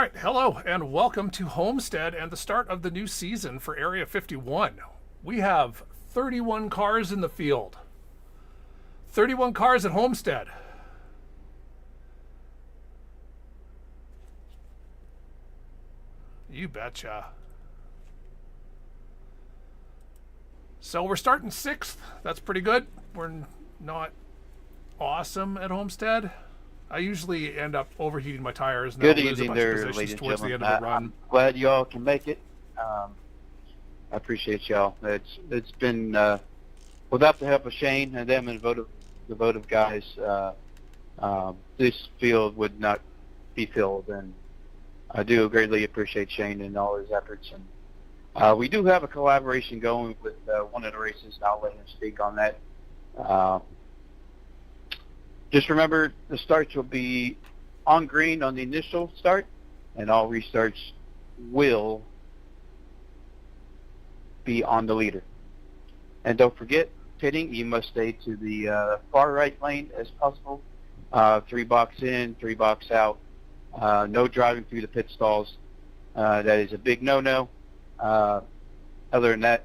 right, hello and welcome to Homestead and the start of the new season for Area 51. We have 31 cars in the field. 31 cars at Homestead. You betcha. So we're starting 6th. That's pretty good. We're not awesome at Homestead. I usually end up overheating my tires and Good I'll lose a evening bunch of there, positions ladies and towards the gentlemen. end of the run. I'm glad y'all can make it. I appreciate y'all. It's been without the help of Shane and them and the vote of guys, this field would not be filled, and I do greatly appreciate Shane and all his efforts. And we do have a collaboration going with one of the races, and I'll let him speak on that. Just remember, the starts will be on green on the initial start, and all restarts will be on the leader. And don't forget, pitting, you must stay to the far right lane as possible. 3 box in, 3 box out. No driving through the pit stalls. That is a big no-no. Other than that,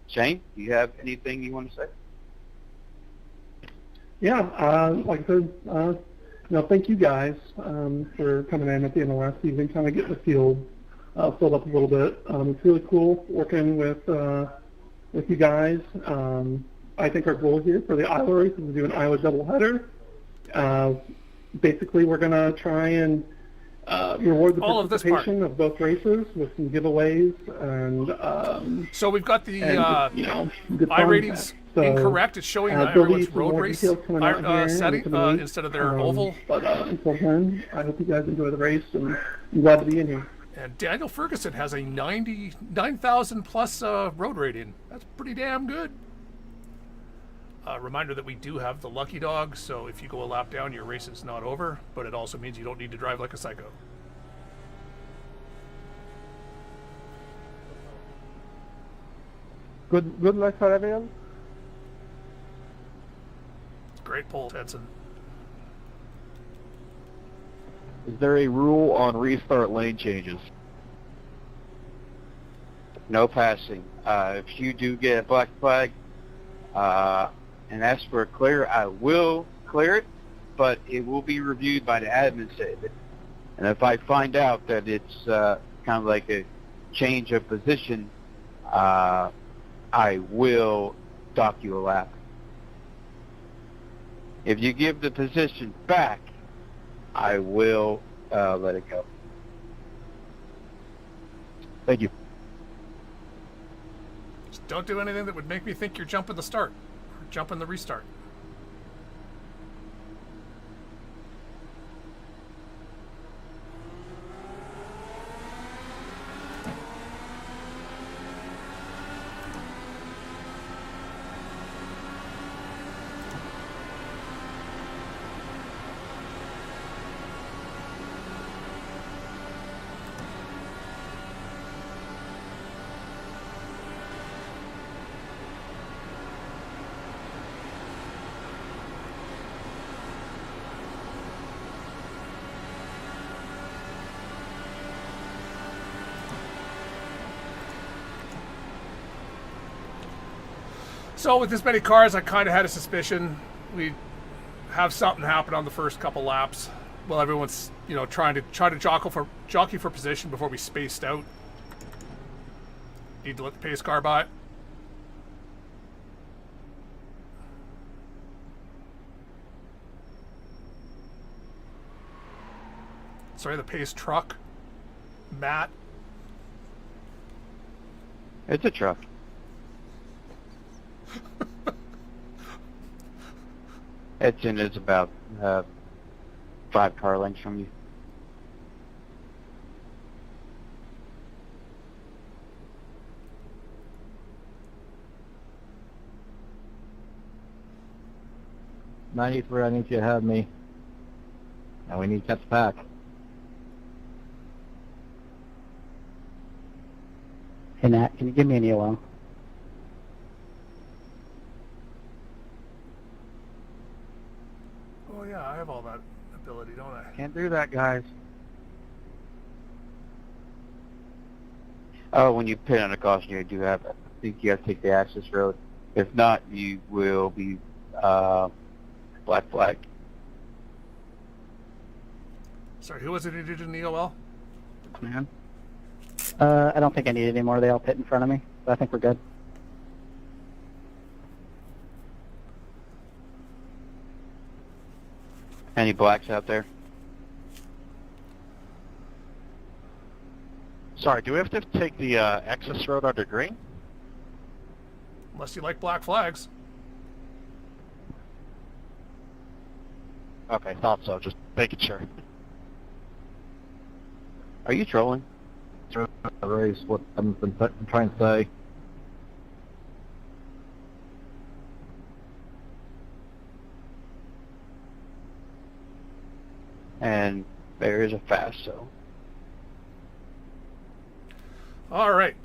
Shane, do you have anything you want to say? Yeah, like I said, thank you guys for coming in at the end of last season, kind of getting the field filled up a little bit. It's really cool working with you guys. I think our goal here for the Iowa race is to do an Iowa doubleheader. Basically, we're going to try and reward the participation of both races with some giveaways and so we've got the good iRatings so, incorrect. It's showing everyone's road race setting instead of their oval. But until then, I hope you guys enjoy the race, and I'm glad to be in here. And Daniel Ferguson has a 99,000 plus road rating. That's pretty damn good. Reminder that we do have the lucky dog, so if you go a lap down, your race is not over, but it also means you don't need to drive like a psycho. Good luck for everyone. Great pull, Tedson. Is there a rule on restart lane changes? No passing. If you do get a black flag and ask for a clear, I will clear it, but it will be reviewed by the admin save it. And if I find out that it's kind of like a change of position, I will dock you a lap. If you give the position back, I will let it go. Thank you. Just don't do anything that would make me think you're jumping the start or jumping the restart. So with this many cars, I kind of had a suspicion we'd have something happen on the first couple laps. Well, everyone's trying to jockey for position before we spaced out. Need to let the pace car by. Sorry, the pace truck. Matt. It's a truck. Edson is about 5 car lengths from you. '93, I need you to have me. And we need to catch the pack. Hey Nat, can you give me an EOL? Oh yeah, I have all that ability, don't I? Can't do that, guys. Oh, when you pit on a caution, you do have, I think you have to take the access road. If not, you will be black flag. Sorry, who was it who did an EOL? Man. I don't think I need it anymore. They all pit in front of me, so I think we're good. Any blacks out there? Sorry, do we have to take the access road under green? Unless you like black flags. Okay, thought so. Just making sure. Are you trolling? Race, what I've been trying to say. And there is a fast, so. All right.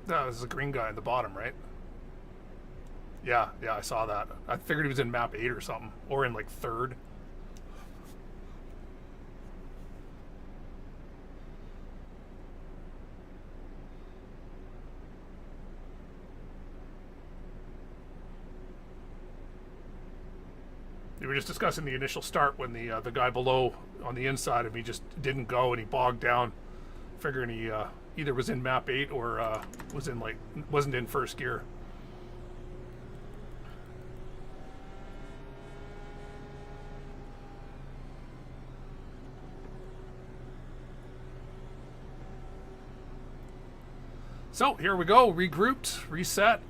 No, this is a green guy in the bottom, right? Yeah, I saw that. I figured he was in map 8 or something, or in like 3rd. We were just discussing the initial start when the guy below on the inside of me just didn't go and he bogged down, figuring he either was in map 8 or wasn't in first gear. So here we go, regrouped, reset.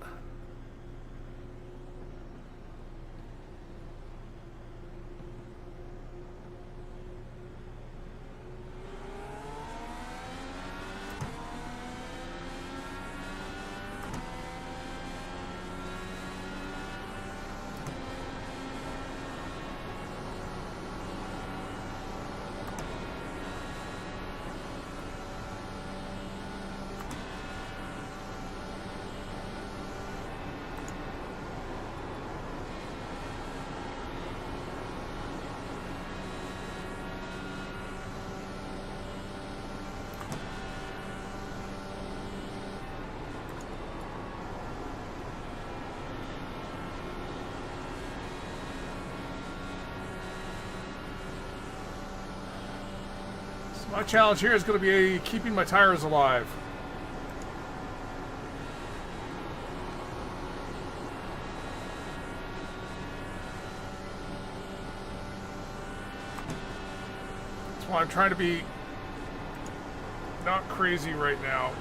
My challenge here is going to be keeping my tires alive. That's why I'm trying to be not crazy right now.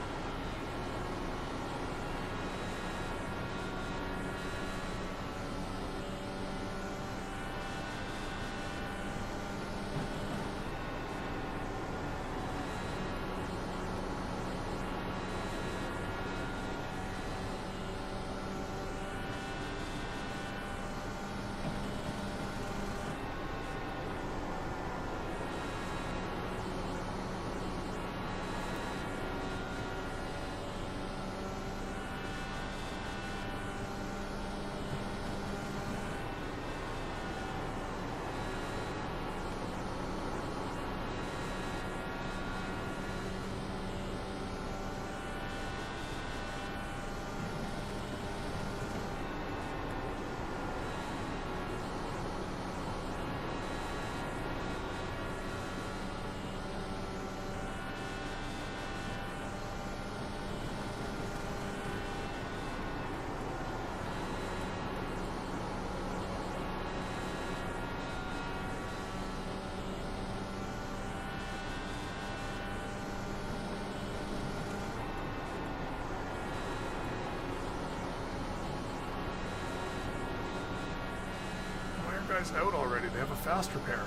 Guys out already. They have a fast repair.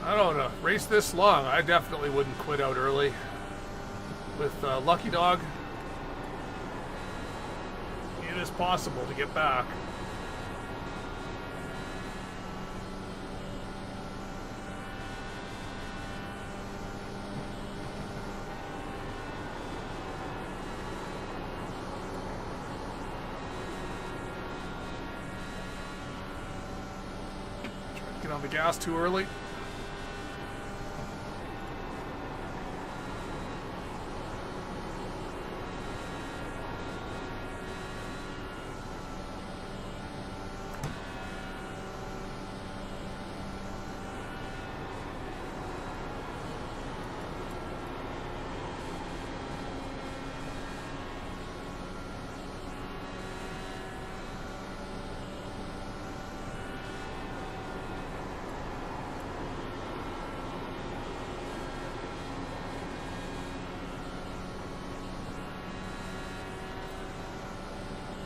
I don't know. Race this long, I definitely wouldn't quit out early. With Lucky Dog, it is possible to get back. Get on the gas too early.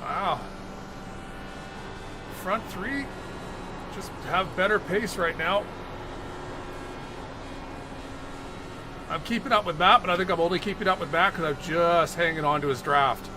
Wow. Front three just have better pace right now. I'm keeping up with Matt, but I think I'm only keeping up with Matt because I'm just hanging on to his draft.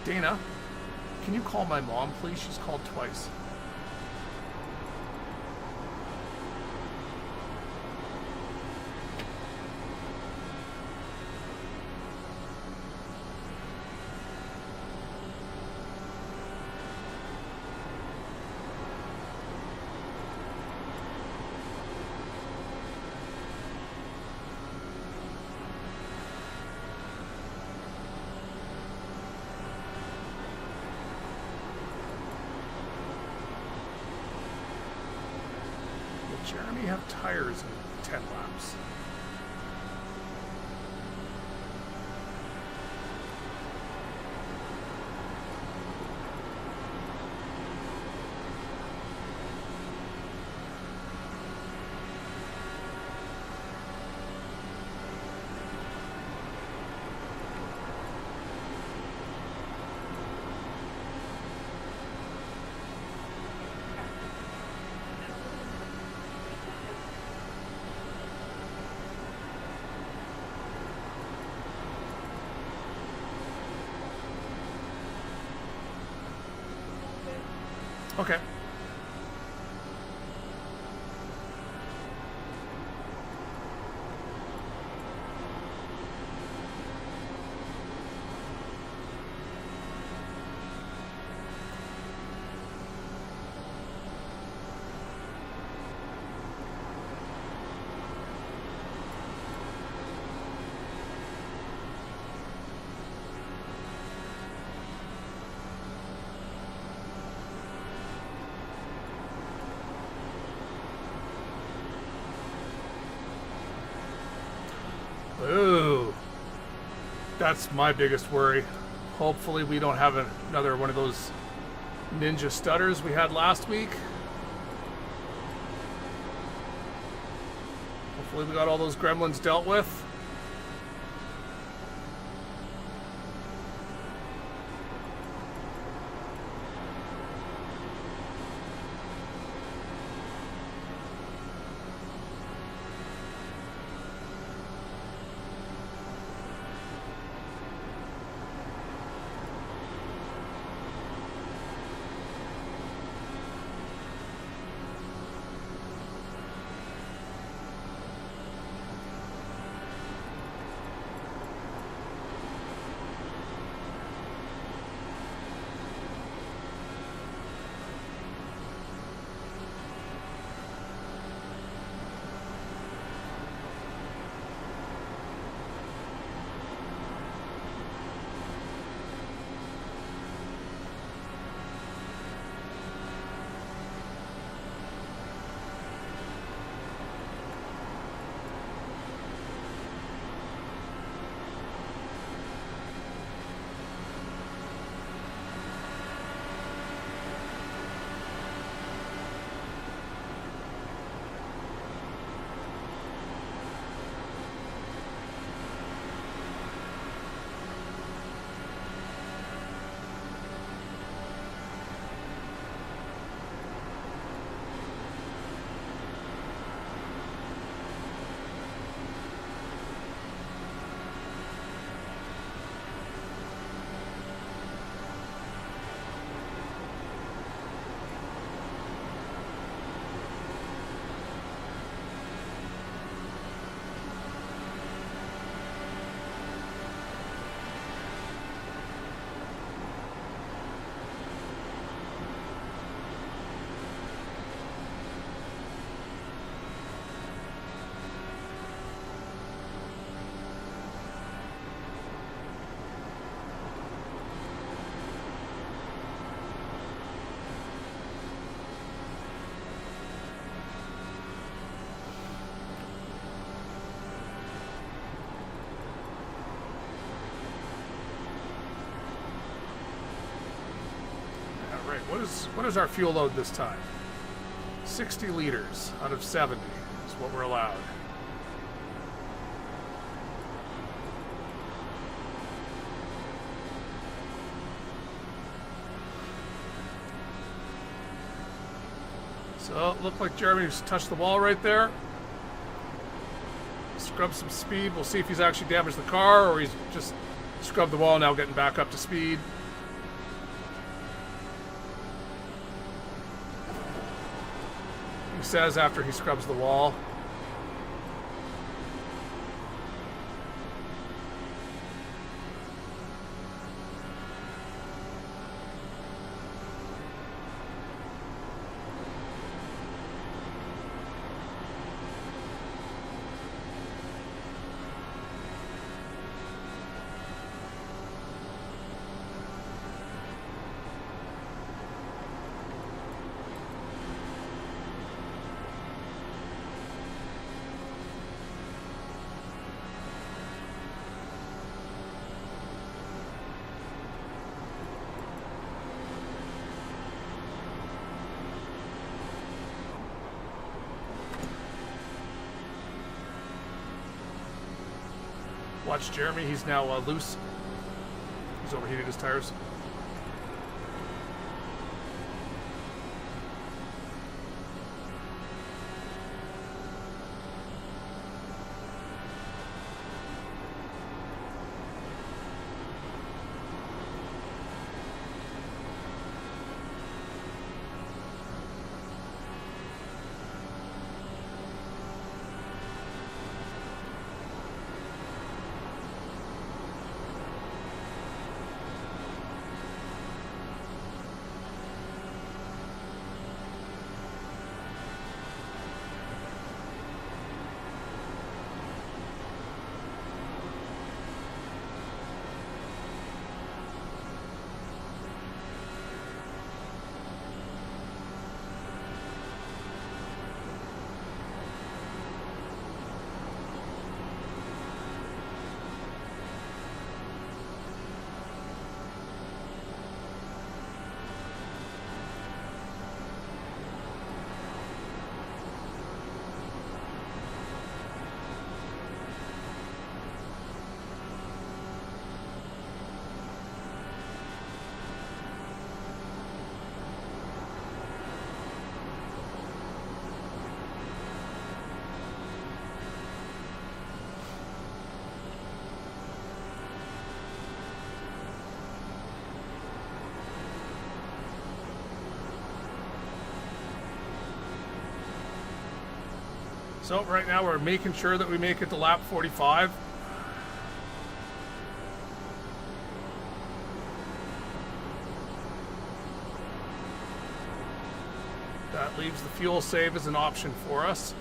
Dana, can you call my mom, please? She's called twice. Jeremy have tires in 10 laps? Okay. Ooh, that's my biggest worry. Hopefully we don't have another one of those ninja stutters we had last week. Hopefully we got all those gremlins dealt with. what is our fuel load this time? 60 liters out of 70 is what we're allowed. So it looked like Jeremy's touched the wall right there. Scrub some speed. We'll see if he's actually damaged the car or he's just scrubbed the wall now getting back up to speed. He says after he scrubs the wall. Watch Jeremy, he's now loose. He's overheated his tires. So right now we're making sure that we make it to lap 45. That leaves the fuel save as an option for us.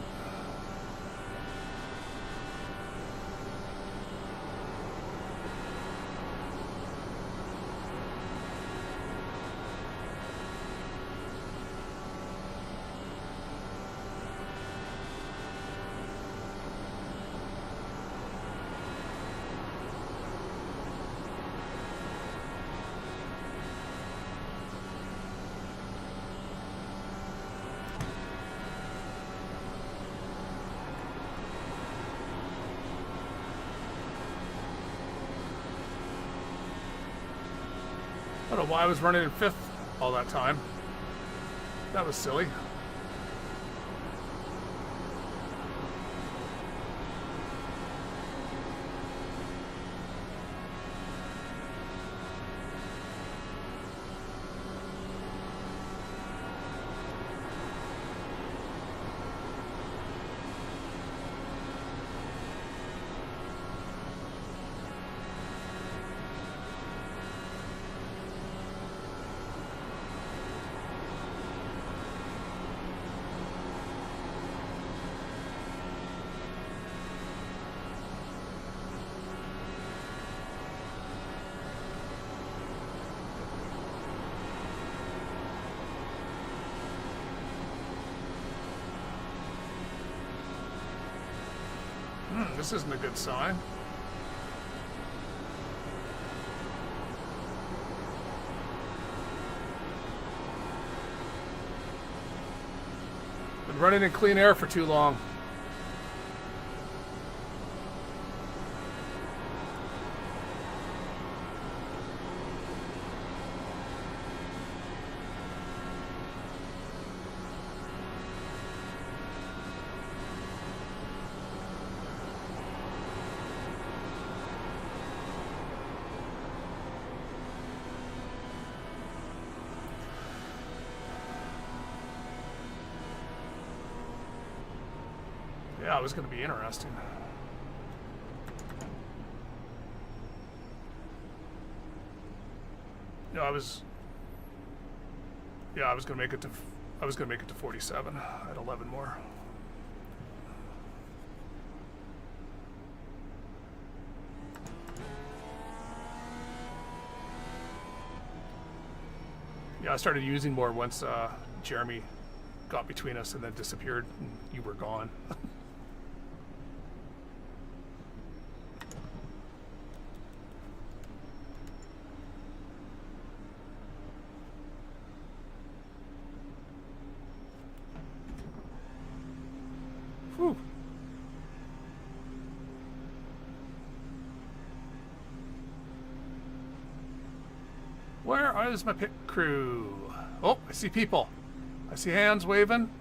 I don't know why I was running in 5th all that time. That was silly. This isn't a good sign. Been running in clean air for too long. Yeah, it was going to be interesting. Yeah, I was going to make it to 47. I had 11 more. Yeah, I started using more once Jeremy got between us and then disappeared and you were gone. Whew. Where is my pit crew? Oh, I see people. I see hands waving.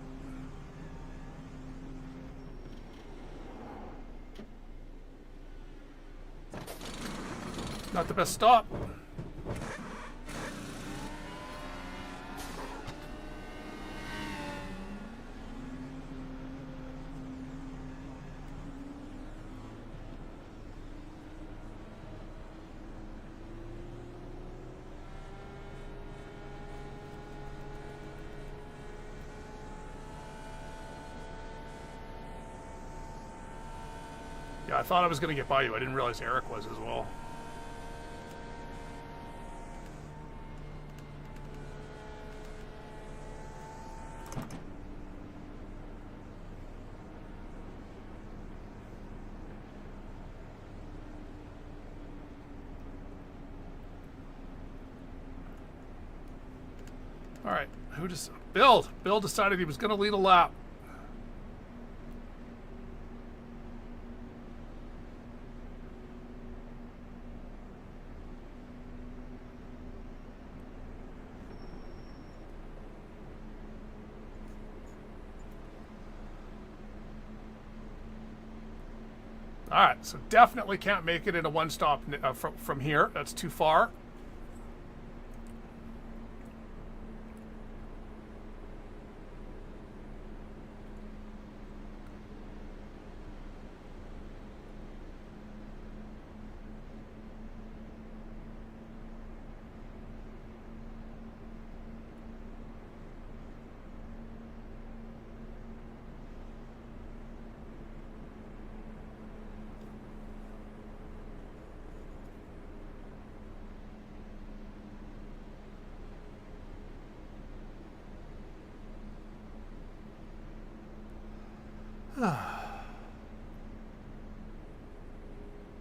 Not the best stop. Yeah, I thought I was going to get by you. I didn't realize Eric was as well. All right, who just Bill decided he was going to lead a lap. All right, so definitely can't make it in a one-stop from here. That's too far.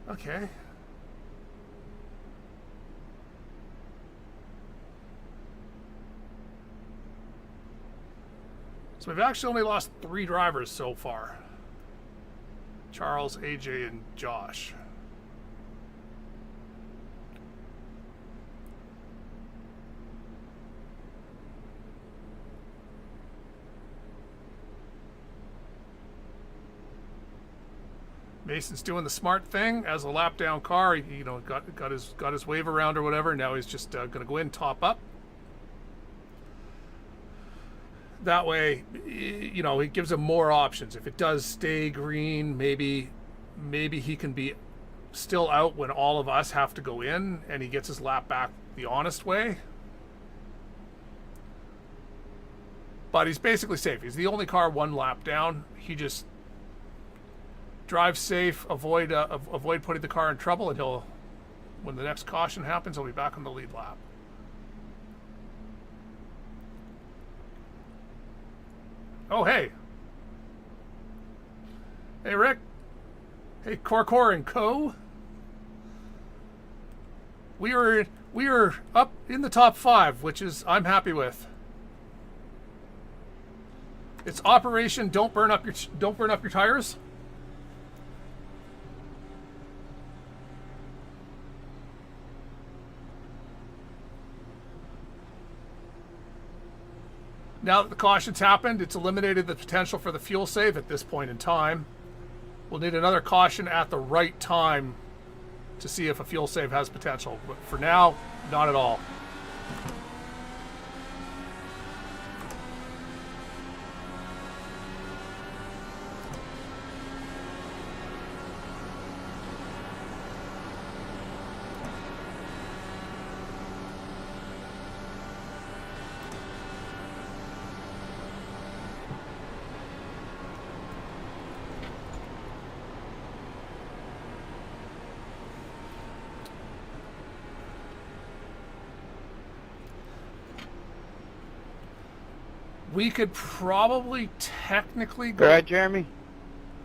Okay. So we've actually only lost 3 drivers so far. Charles, AJ, and Josh. Mason's doing the smart thing as a lap down car. He, got his wave around or whatever. Now he's just going to go in, top up. That way, it gives him more options. If it does stay green, maybe he can be still out when all of us have to go in, and he gets his lap back the honest way. But he's basically safe. He's the only car 1 lap down. He just drive safe, avoid putting the car in trouble, and when the next caution happens, he'll be back on the lead lap. Oh, hey. Hey, Rick. Hey, Corcor and Co. We are up in the top 5, which is I'm happy with. It's Operation Don't Burn Up Your Tires. Now that the caution's happened, it's eliminated the potential for the fuel save at this point in time. We'll need another caution at the right time to see if a fuel save has potential. But for now, not at all. We could probably technically All right, Jeremy.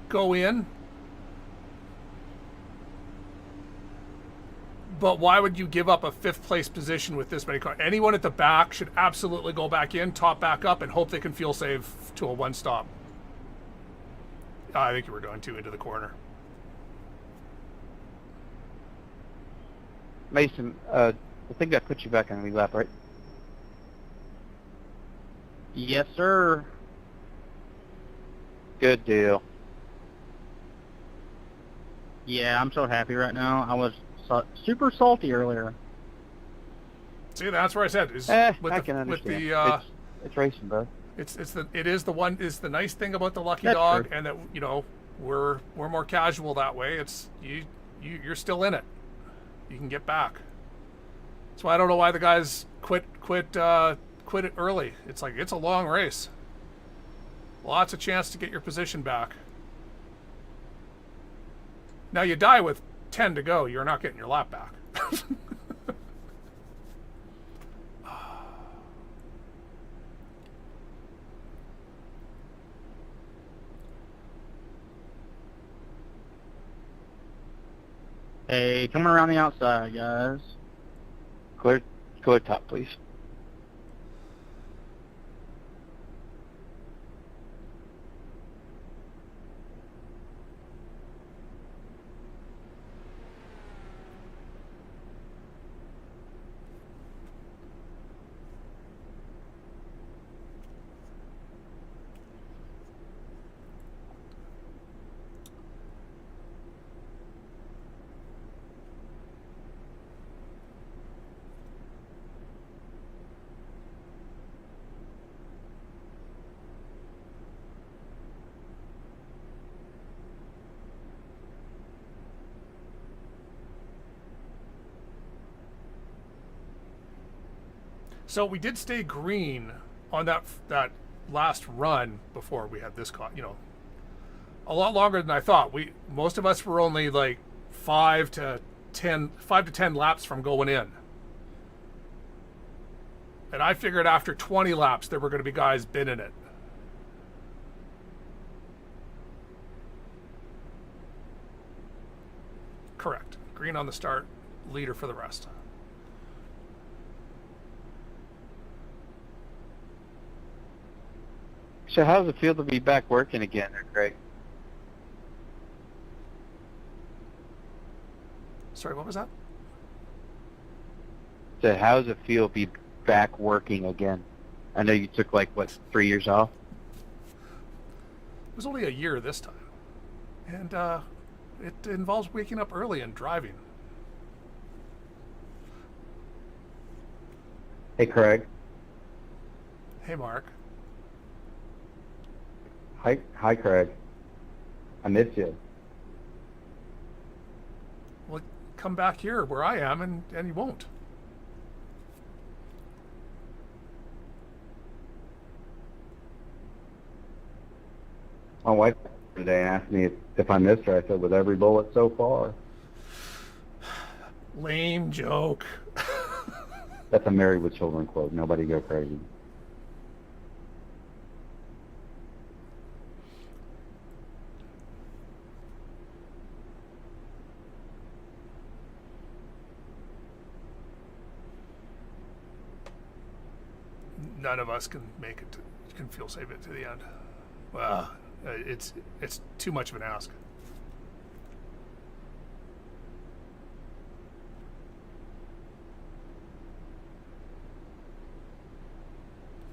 go in, but why would you give up a 5th place position with this many cars? Anyone at the back should absolutely go back in, top back up, and hope they can fuel save to a 1-stop. I think you were going too into the corner. Mason, I think that puts you back on the lap, right? Yes, sir. Good deal. Yeah, I'm so happy right now. I was super salty earlier. See, that's where I said is I with can the understand. It's racing, bro. it's the nice thing about the lucky That's dog, true. and that we're more casual that way. It's you're still in it. You can get back. That's why I don't know why the guys quit it early. It's like, it's a long race. Lots of chance to get your position back. Now you die with 10 to go, you're not getting your lap back. Hey, come around the outside, guys. Clear top, please. So we did stay green on that last run before we had this a lot longer than I thought. Most of us were only like 5 to 10 laps from going in. And I figured after 20 laps there were going to be guys binning it. Correct. Green on the start, leader for the rest. So how does it feel to be back working again there, Craig? Sorry, what was that? So how does it feel to be back working again? I know you took 3 years off? It was only a year this time. And it involves waking up early and driving. Hey, Craig. Hey, Mark. Hi, Craig. I miss you. Well, come back here where I am, and you won't. My wife today asked me if I missed her. I said, with every bullet so far. Lame joke. That's a Married with Children quote. Nobody go crazy. None of us can make it. Can feel save it to the end. It's too much of an ask.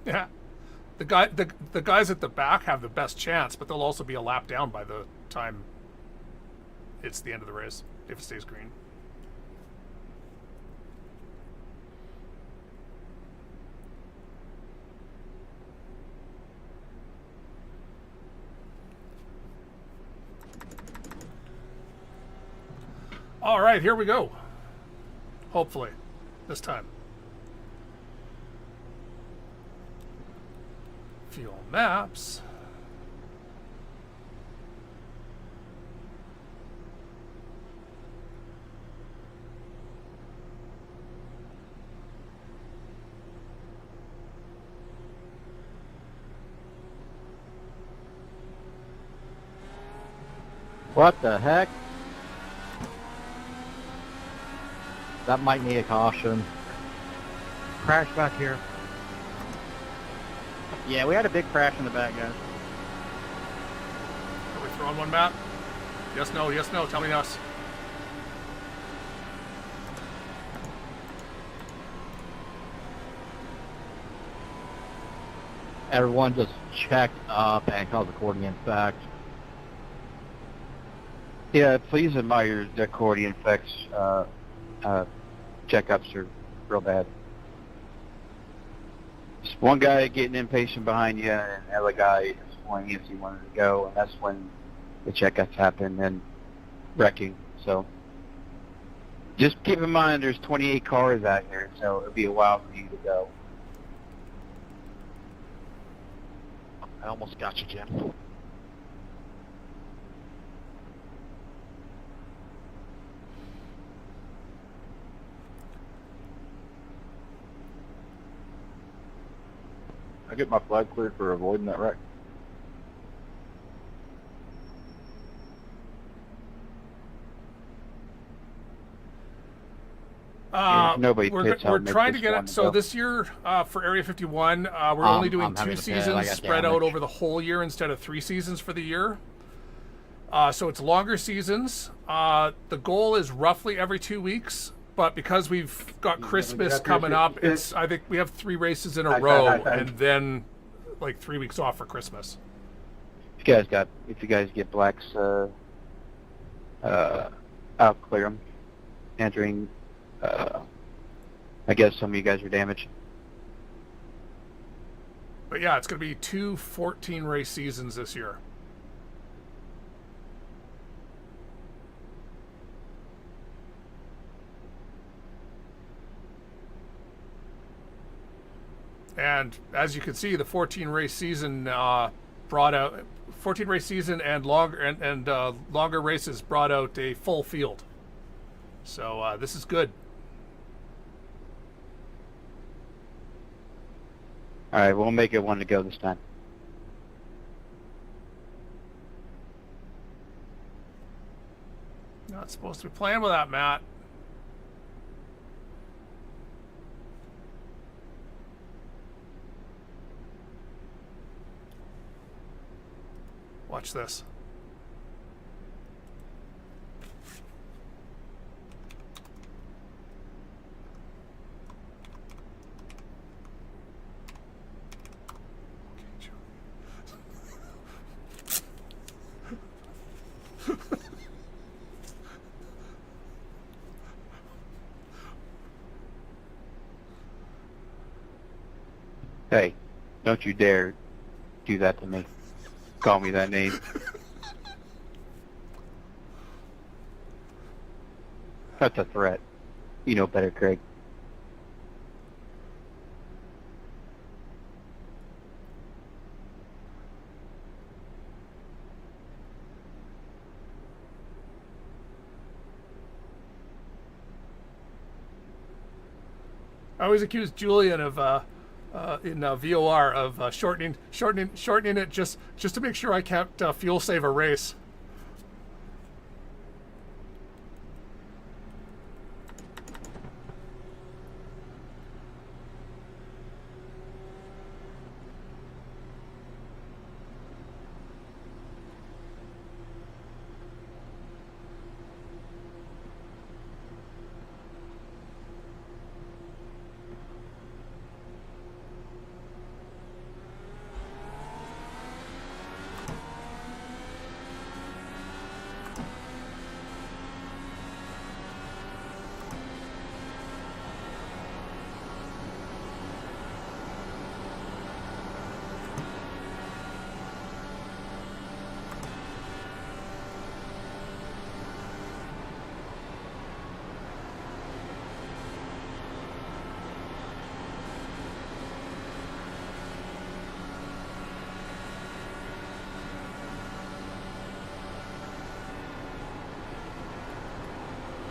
Yeah, the guys at the back have the best chance, but they'll also be a lap down by the time it's the end of the race if it stays green. All right, here we go. Hopefully, this time. Fuel maps. What the heck? That might need a caution. Crash back here. Yeah, we had a big crash in the back, guys. Are we throwing one, Matt? Yes, no, yes, no. Tell me yes. Everyone just check up and cause accordion effect. Yeah, please admire the accordion effects. Checkups are real bad. Just one guy getting impatient behind you, and the other guy is going as he wanted to go, and that's when the checkups happen and wrecking. So just keep in mind there's 28 cars out here, so it'll be a while for you to go. I almost got you, Jim. I get my flag cleared for avoiding that wreck. Nobody we're pits, I'll we're make trying to this get one it. So go. this year for Area 51, we're only doing I'm 2 having to say, I seasons got spread out damage. over the whole year instead of 3 seasons for the year. So it's longer seasons. The goal is roughly every 2 weeks, but because we've got Christmas coming up, I think we have 3 races in a row, and then like 3 weeks off for Christmas. If you guys get blacks, I'll clear them. Entering, I guess some of you guys are damaged. But yeah, it's going to be 2 14 race seasons this year. And as you can see, the 14 race season brought out 14 race season and longer races brought out a full field. So this is good. All right, we'll make it one to go this time. Not supposed to be playing with that, Matt. Watch this. Hey, don't you dare do that to me. Call me that name. That's a threat. You know better, Craig. I always accuse Julian of in VOR of shortening it just to make sure I can't fuel save a race.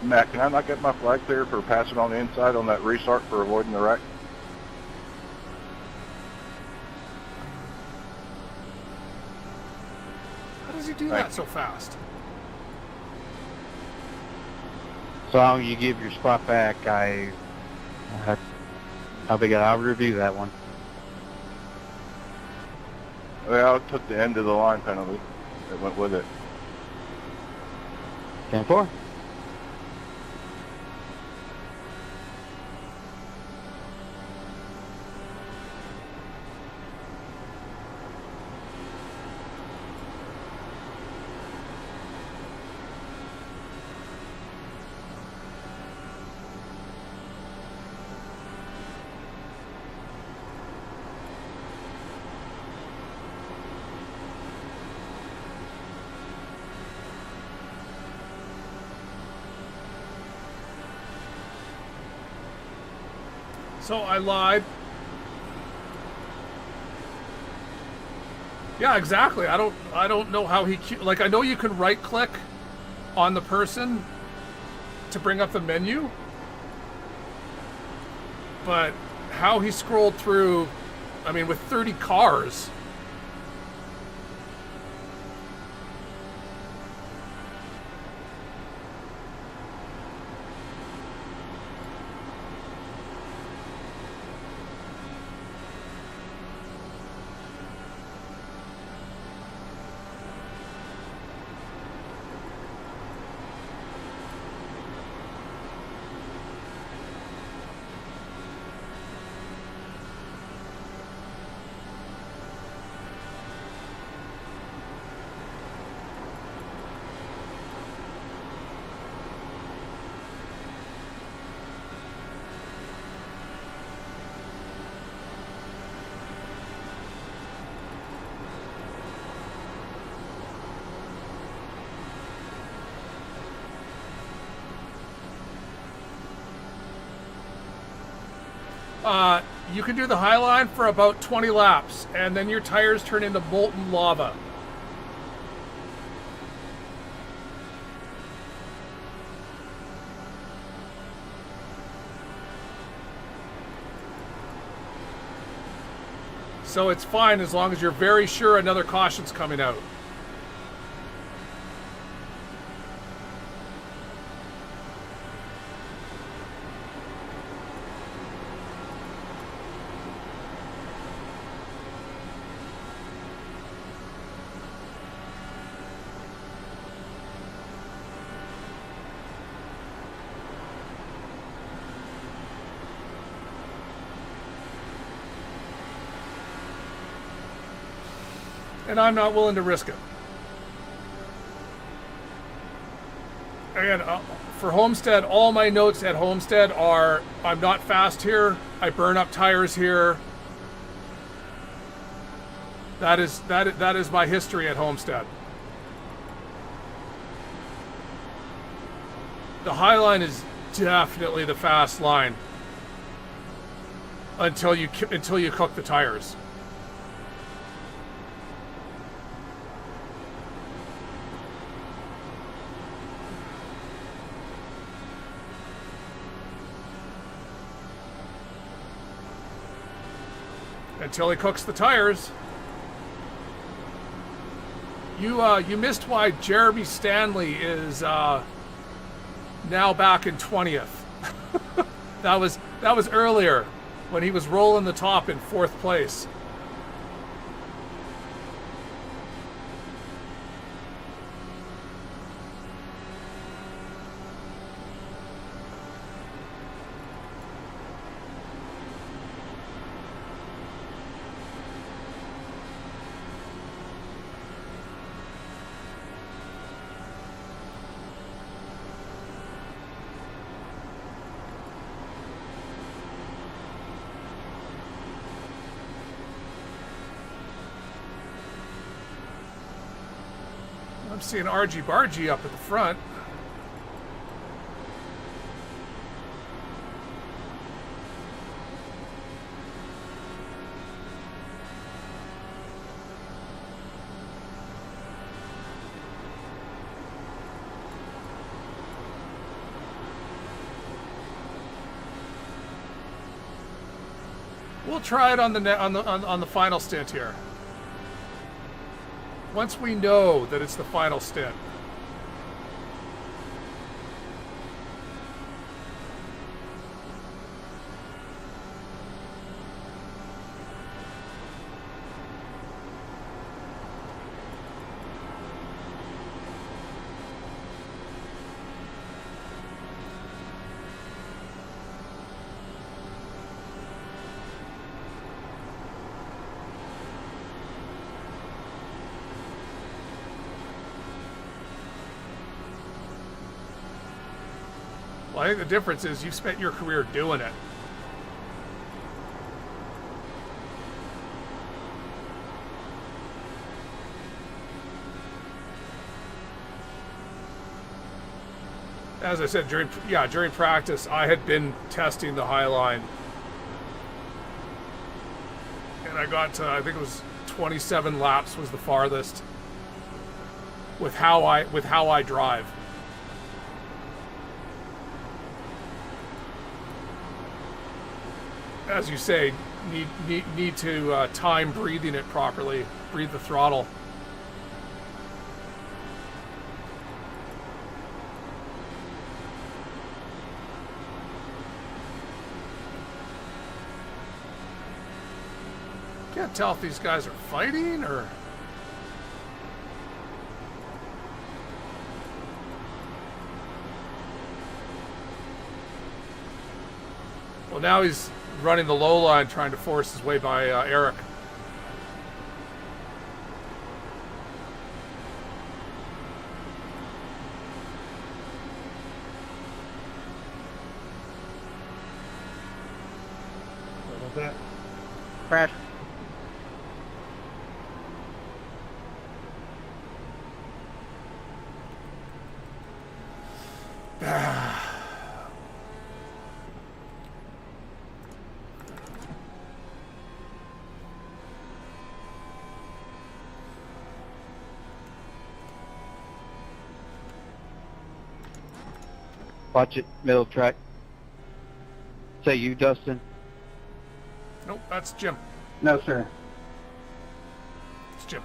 Matt, can I not get my flag clear for passing on the inside on that restart for avoiding the wreck? How does he do that so fast? So long as you give your spot back, I'll review that one. Well, I took the end of the line penalty that went with it. 10-4. So I lied. Yeah, exactly. I don't know how he, like, I know you can right click on the person to bring up the menu, but how he scrolled through, I mean, with 30 cars. You can do the high line for about 20 laps, and then your tires turn into molten lava. So it's fine as long as you're very sure another caution's coming out. And I'm not willing to risk it. Again, for Homestead, all my notes at Homestead are, I'm not fast here, I burn up tires here. That is my history at Homestead. The high line is definitely the fast line until you cook the tires. Until he cooks the tires. You missed why Jeremy Stanley is now back in 20th. that was earlier when he was rolling the top in 4th place. I'm seeing RG Bargy up at the front. we'll try it on the final stint here. Once we know that it's the final stint. Well, I think the difference is you've spent your career doing it. As I said, during practice, I had been testing the high line. And I got to, I think it was 27 laps was the farthest with how I drive. As you say, need to time breathing it properly. Breathe the throttle. Can't tell if these guys are fighting or... Well, now he's running the low line, trying to force his way by Eric. What was that? Crash. Watch it, middle track. Say you, Dustin. Nope, that's Jim. No, sir. It's Jim.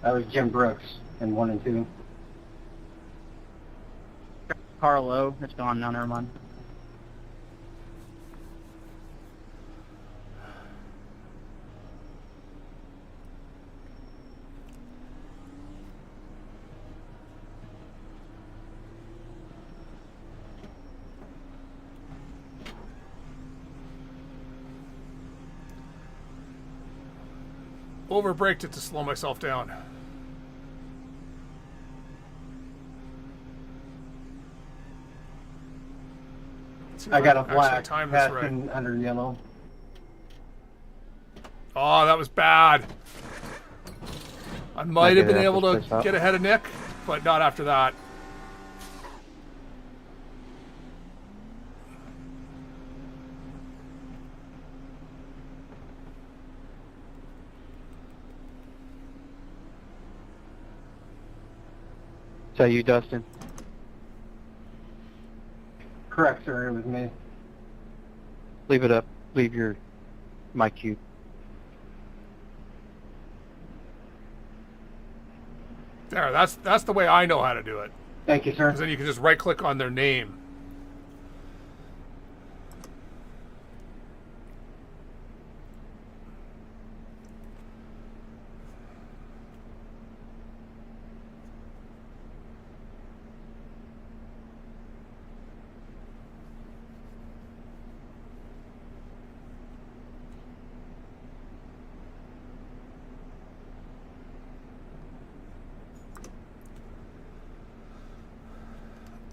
That was Jim Brooks in 1 and 2. Carlo, it's gone now, never mind. Overbraked it to slow myself down. I got a Actually black timed this right. passing under yellow. Oh, that was bad. I might have been Okay, able that's to pissed get ahead of Nick, but not after that. Say you, Dustin. Correct, sir, it was me. Leave it up. Leave your mic cue. There, that's the way I know how to do it. Thank you, sir. Because then you can just right-click on their name.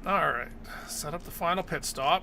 Alright, set up the final pit stop.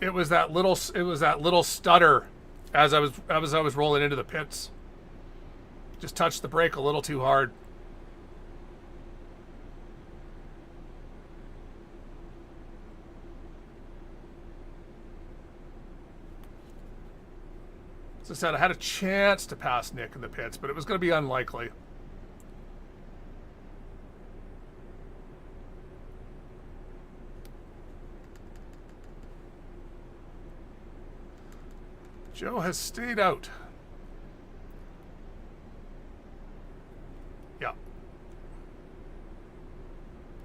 It was that little stutter as I was rolling into the pits. Just touched the brake a little too hard. As I said, I had a chance to pass Nick in the pits, but it was going to be unlikely. Joe has stayed out. Yeah.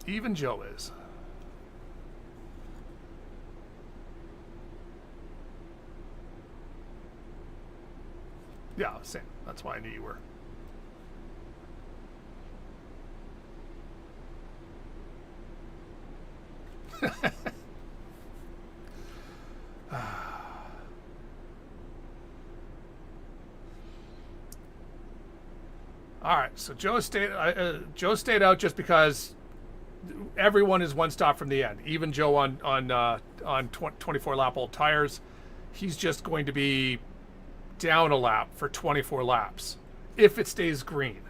Even Joe is. Yeah, same. That's why I knew you were. All right, so Joe stayed out just because everyone is one stop from the end. Even Joe on 24 lap old tires, he's just going to be down a lap for 24 laps if it stays green.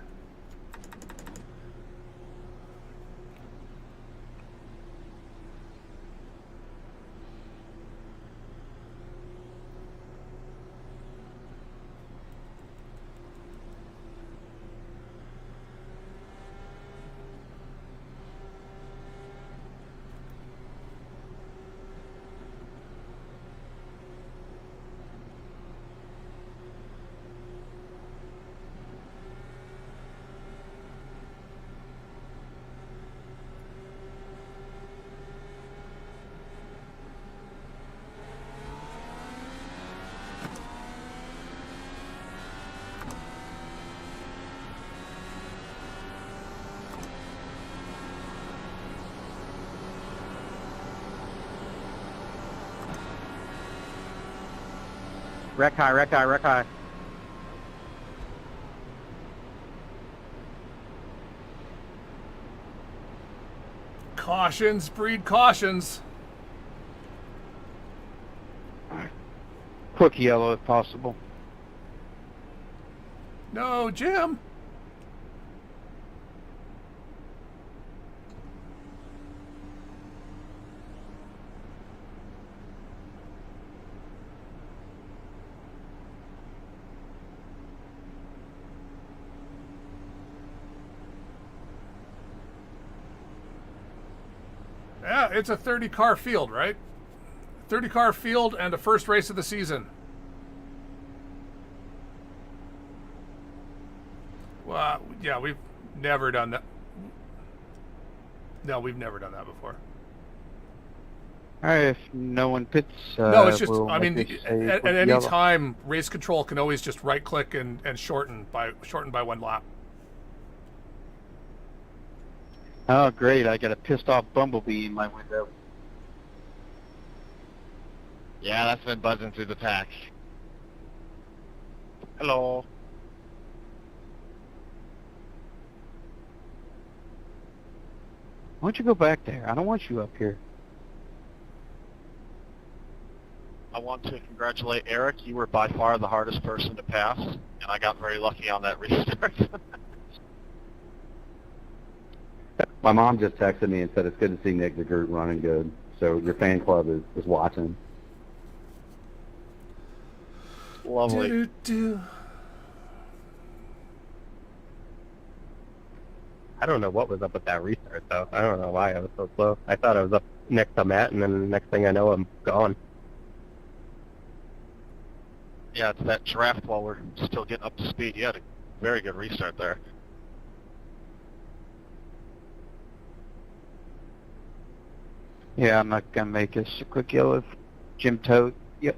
Wreck high, wreck high, wreck high. Cautions breed cautions. Quick yellow if possible. No, Jim. Yeah, it's a 30-car field, right? 30-car field and the first race of the season. Well, yeah, we've never done that. No, we've never done that before. All right, if no one pits, No, it's just, we'll I mean, make this a at quick any yellow. time, race control can always just right-click and shorten by 1 lap. Oh, great! I got a pissed off bumblebee in my window. Yeah, that's been buzzing through the pack. Hello. Why don't you go back there? I don't want you up here. I want to congratulate Eric. You were by far the hardest person to pass, and I got very lucky on that restart. My mom just texted me and said it's good to see Nick DeGroot running good. So your fan club is watching. Lovely. Do-do-do. I don't know what was up with that restart, though. I don't know why I was so slow. I thought I was up next to Matt, and then the next thing I know, I'm gone. Yeah, it's that draft while we're still getting up to speed. You had a very good restart there. Yeah, I'm not gonna make this a quick yellow. Jim Toad. Yep.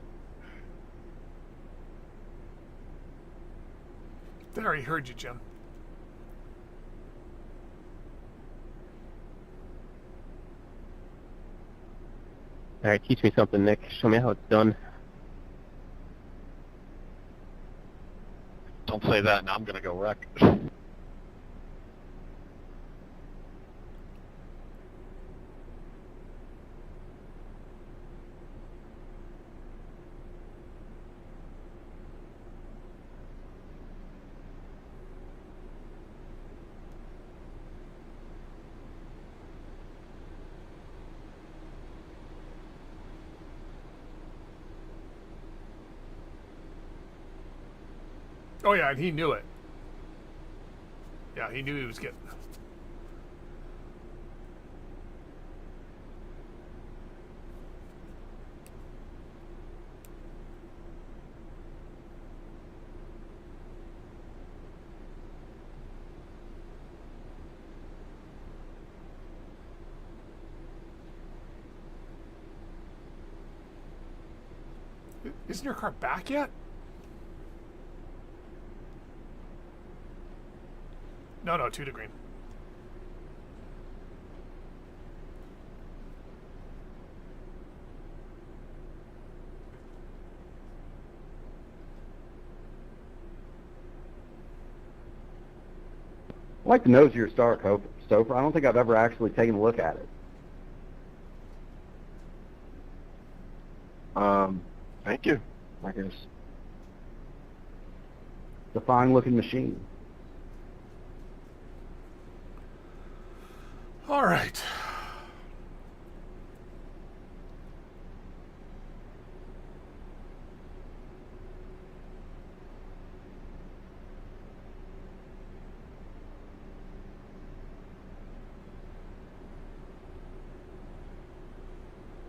There, he heard you, Jim. All right, teach me something, Nick. Show me how it's done. Don't say that, now I'm going to go wreck. Oh yeah, and he knew it. Yeah, he knew he was getting. Isn't your car back yet? No, 2 to green. I'd like to nose your star, Stouffer. I don't think I've ever actually taken a look at it. Thank you, I guess. It's a fine-looking machine. All right.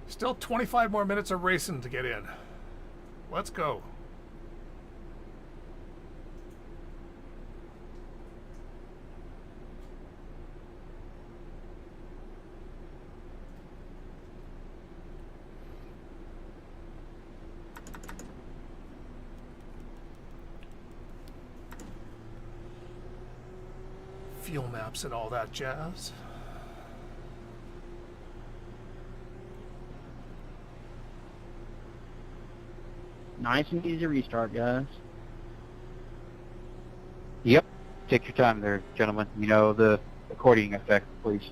Still 25 more minutes of racing to get in. Let's go. Fuel maps and all that jazz. Nice and easy restart, guys. Yep. Take your time there, gentlemen. You know the accordion effect, please.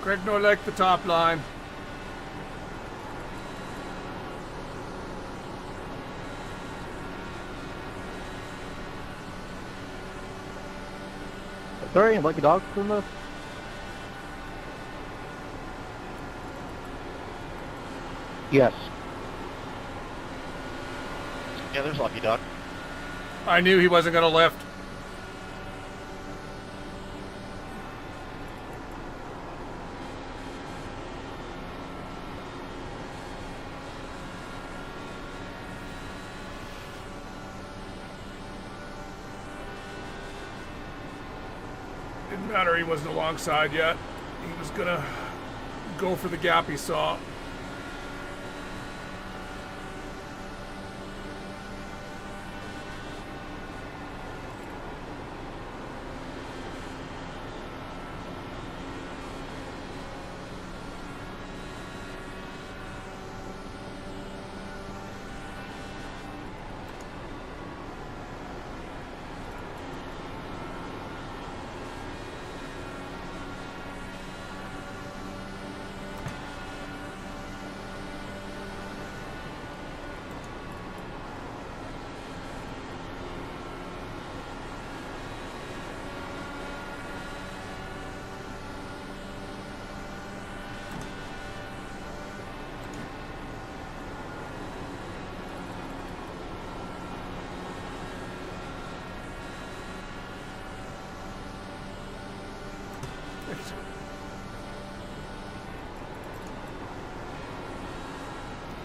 Greg Norlick, the top line. Sorry, Lucky Dog from the... Yes. Yeah, there's Lucky Duck. I knew he wasn't going to lift. Didn't matter, he wasn't alongside yet. He was going to go for the gap he saw.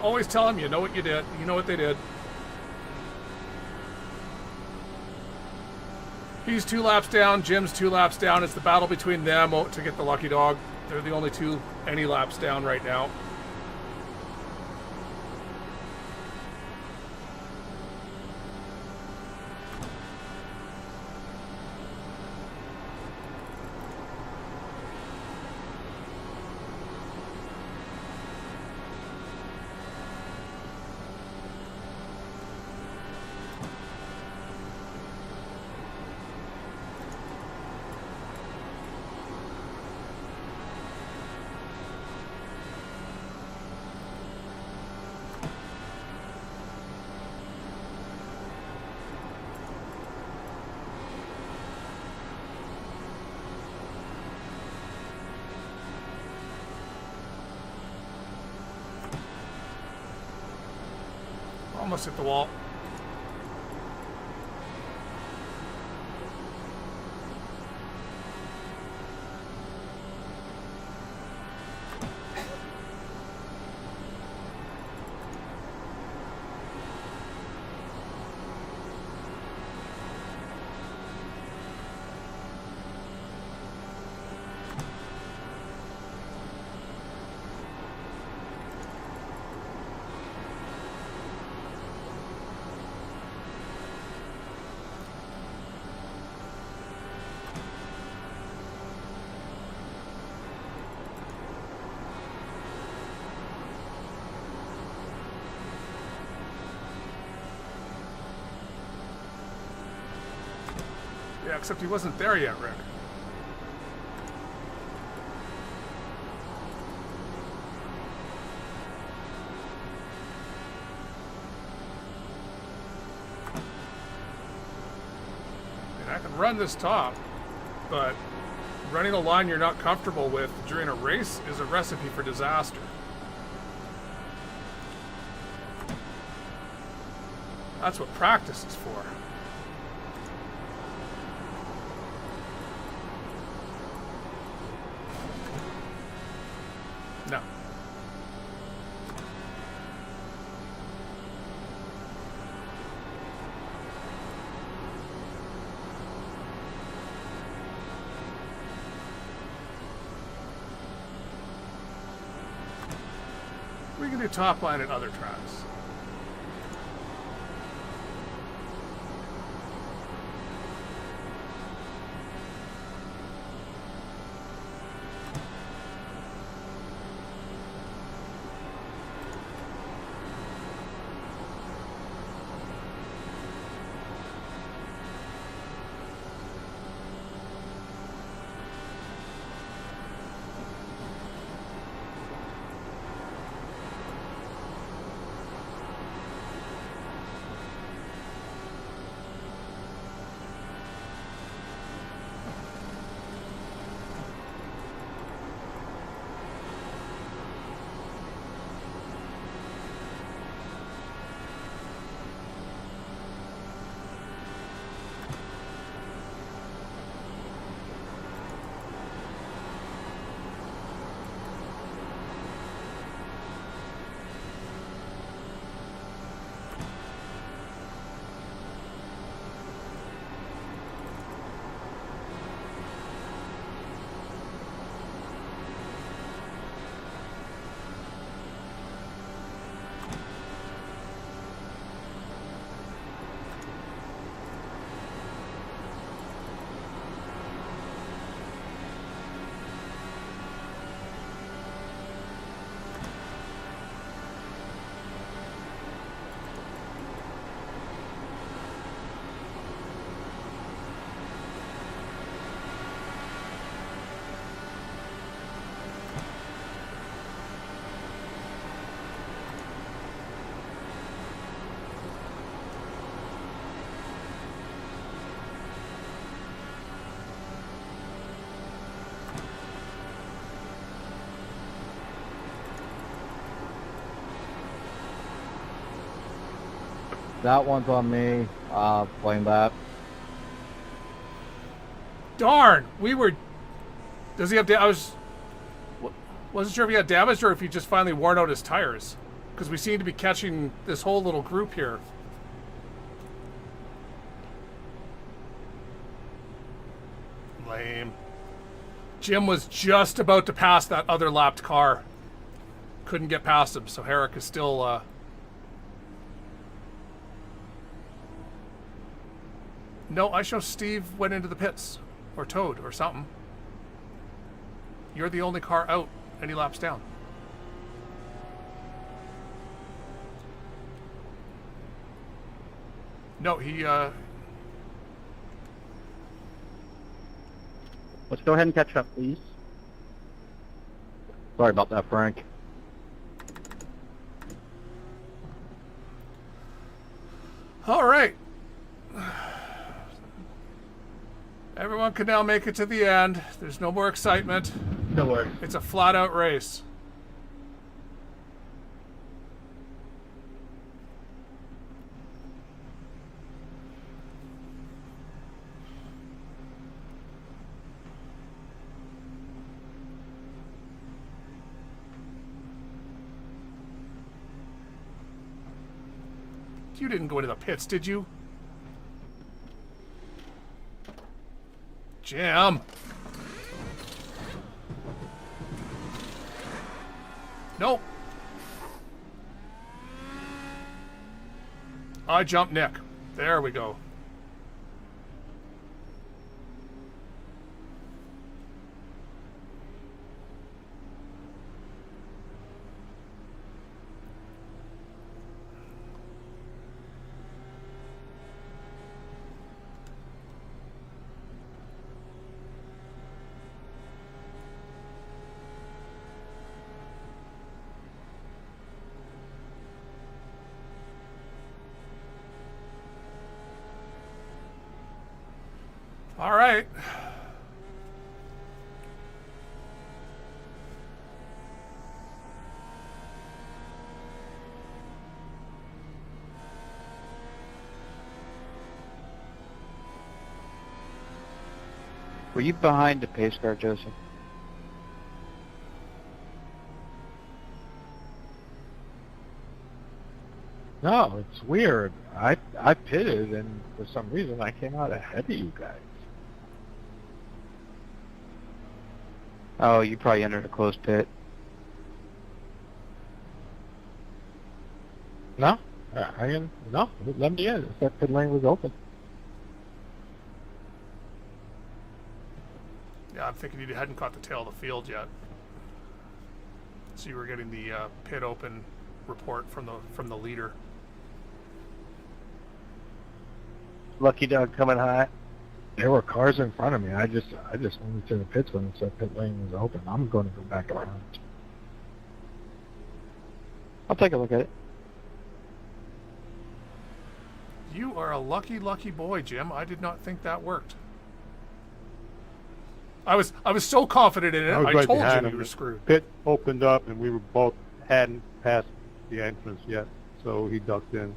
Always tell them you know what you did. You know what they did. He's 2 laps down. Jim's 2 laps down. It's the battle between them to get the lucky dog. They're the only 2 any laps down right now. Almost hit the wall. Yeah, except he wasn't there yet, Rick. And I can run this top, but running a line you're not comfortable with during a race is a recipe for disaster. That's what practice is for. No. We can do top line at other tracks. That one's on me. Blame that. Darn, we were Does he have wasn't sure if he had damage or if he just finally worn out his tires. Because we seem to be catching this whole little group here. Lame. Jim was just about to pass that other lapped car. Couldn't get past him, so Herrick is still... No, I show Steve went into the pits. Or towed, or something. You're the only car out any laps down. No, he, Let's go ahead and catch up, please. Sorry about that, Frank. All right. Everyone can now make it to the end. There's no more excitement. No worries. It's a flat-out race. You didn't go into the pits, did you? Jim! Nope. I jumped Nick. There we go. All right. Were you behind the pace car, Joseph? No, it's weird. I pitted, and for some reason I came out ahead of you guys. Oh, you probably entered a closed pit. No, no. Let me in. That pit lane was open. Yeah, I'm thinking you hadn't caught the tail of the field yet. So you were getting the pit open report from the leader. Lucky dog coming high. There were cars in front of me. I just went to the pits when it said pit lane was open. I'm going to go back around. I'll take a look at it. You are a lucky, lucky boy, Jim. I did not think that worked. I was so confident in it. I right told behind you him. were screwed. Pit opened up, and we were both hadn't passed the entrance yet, so he ducked in.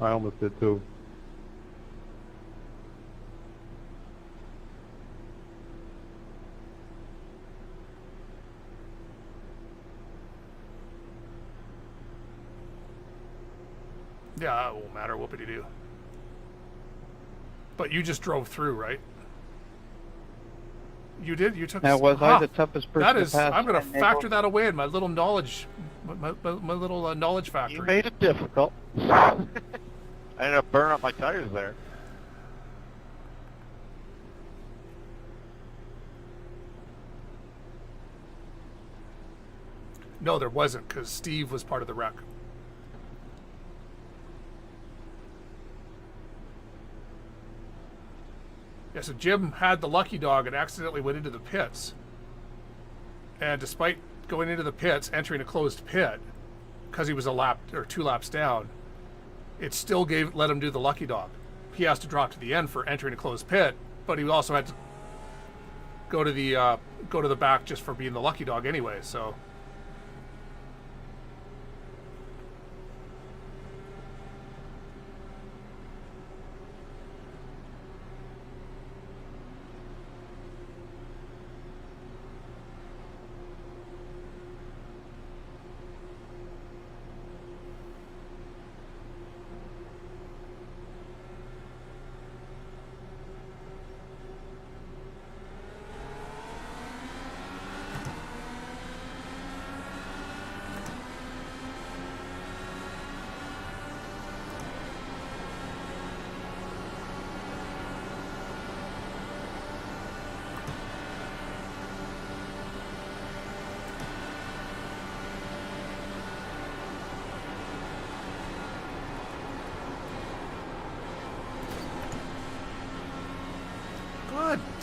I almost did too. Yeah, it won't matter. Whoopity-doo. But you just drove through, right? You did? You took... Now, was I the toughest person that to is, pass? I'm going to factor that away in my little knowledge, my little knowledge factory. You made it difficult. I ended up burning up my tires there. No, there wasn't, because Steve was part of the wreck. Yeah, so Jim had the lucky dog and accidentally went into the pits. And despite going into the pits, entering a closed pit, because he was a lap or 2 laps down, it still let him do the lucky dog. He has to drop to the end for entering a closed pit, but he also had to go to the back just for being the lucky dog anyway. So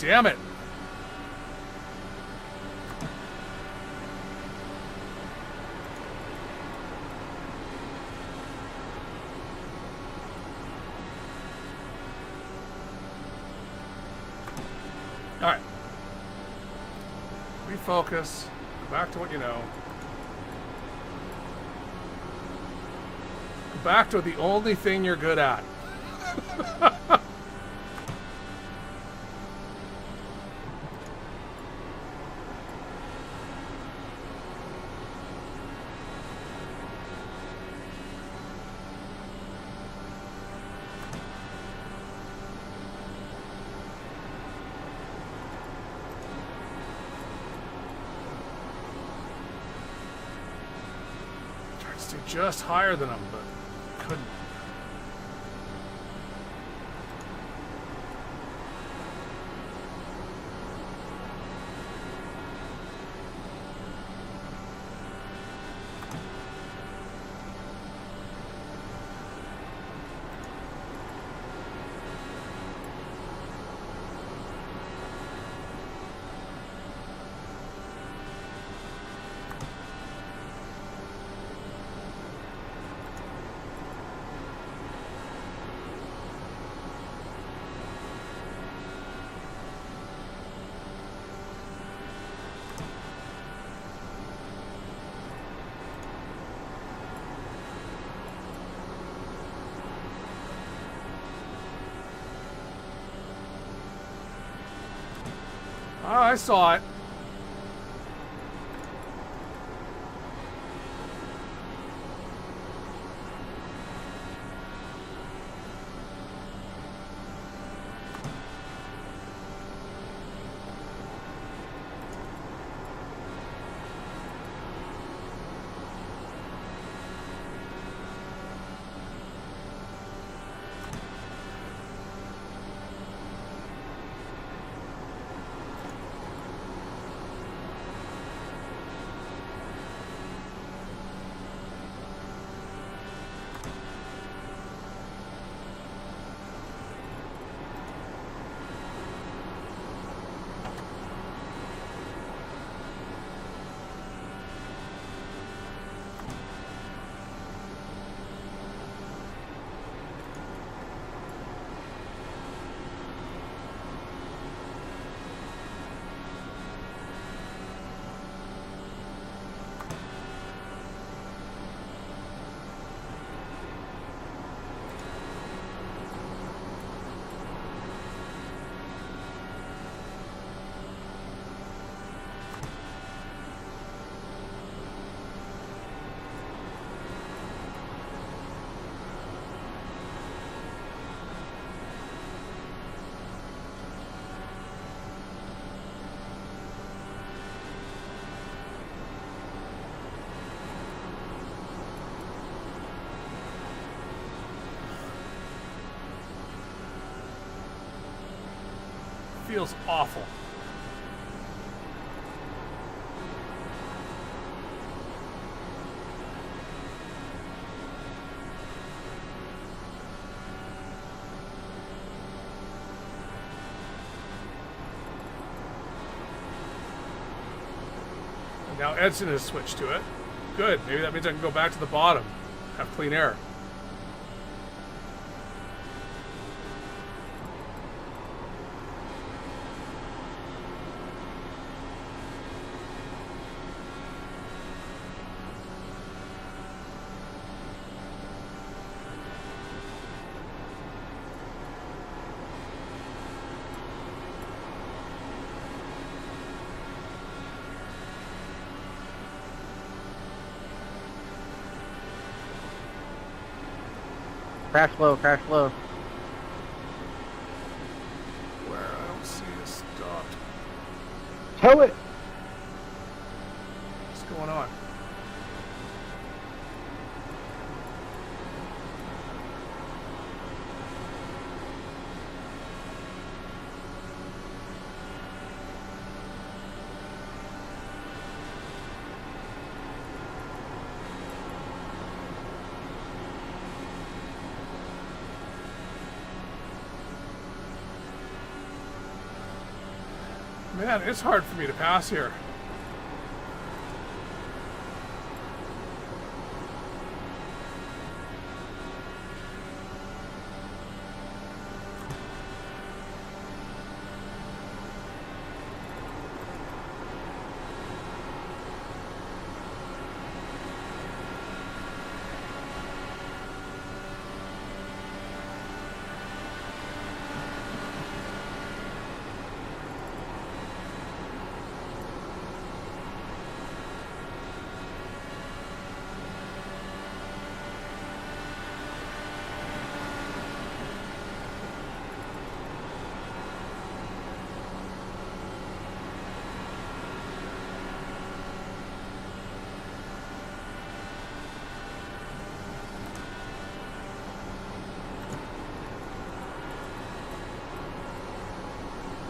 Damn it. All right. Refocus. Go back to what you know. Go back to the only thing you're good at. Just higher than him, but couldn't. Oh, I saw it. Feels awful. And now Edson has switched to it. Good. Maybe that means I can go back to the bottom, have clean air. Crash low, crash low. Where I don't see it stopped. Tow it! What's going on? Man, it's hard for me to pass here.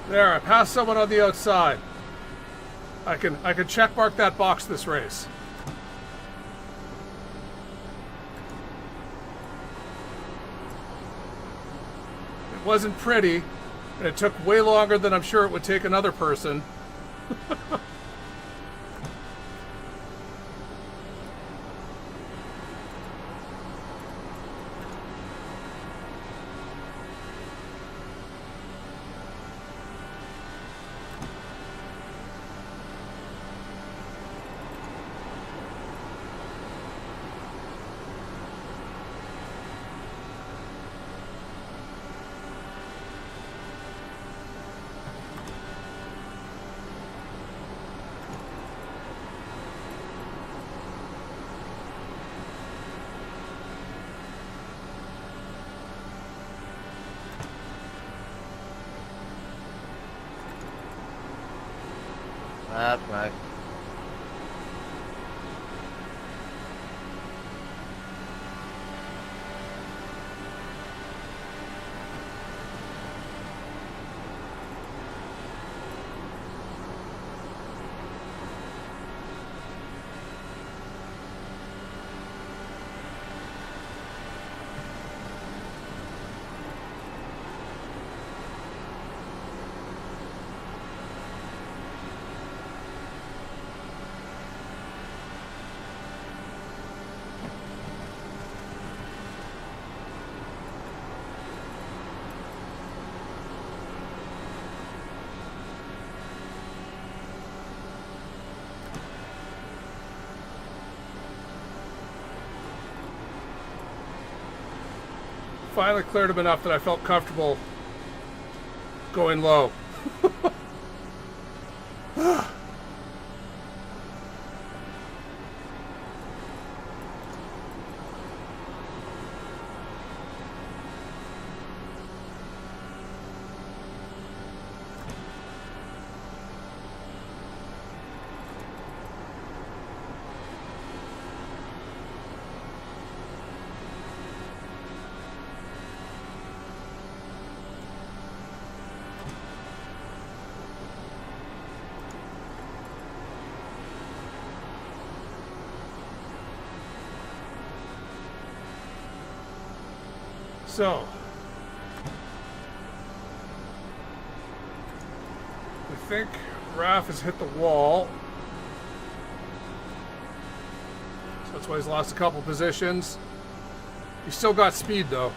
There, I passed someone on the outside. I can check mark that box this race. It wasn't pretty, and it took way longer than I'm sure it would take another person. That's nice. Finally cleared him enough that I felt comfortable going low. So, I think Raph has hit the wall. So that's why he's lost a couple positions. He's still got speed though.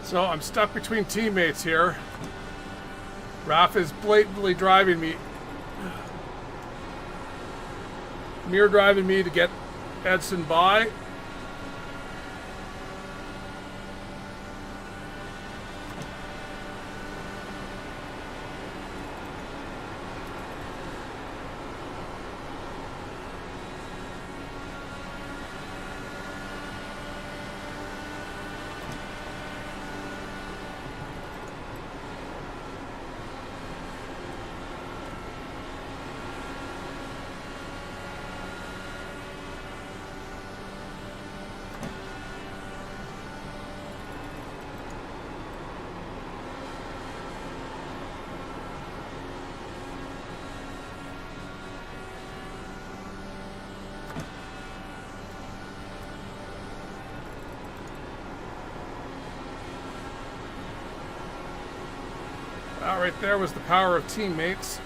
So I'm stuck between teammates here. Raph is blatantly driving me. Mirror driving me to get Edson by. Right there was the power of teammates.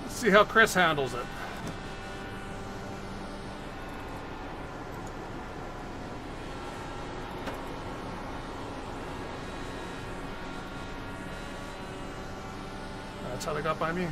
See how Chris handles it. That's how they got by me.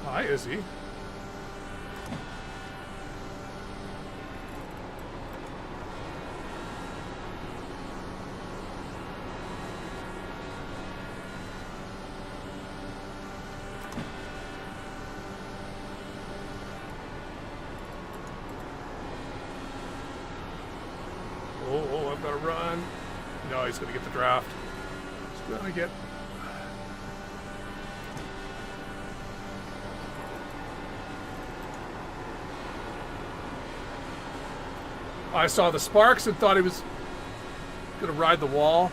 Hi, Izzy. Oh, I've got to run. No, he's going to get the draft. He's going to get... I saw the sparks and thought he was going to ride the wall.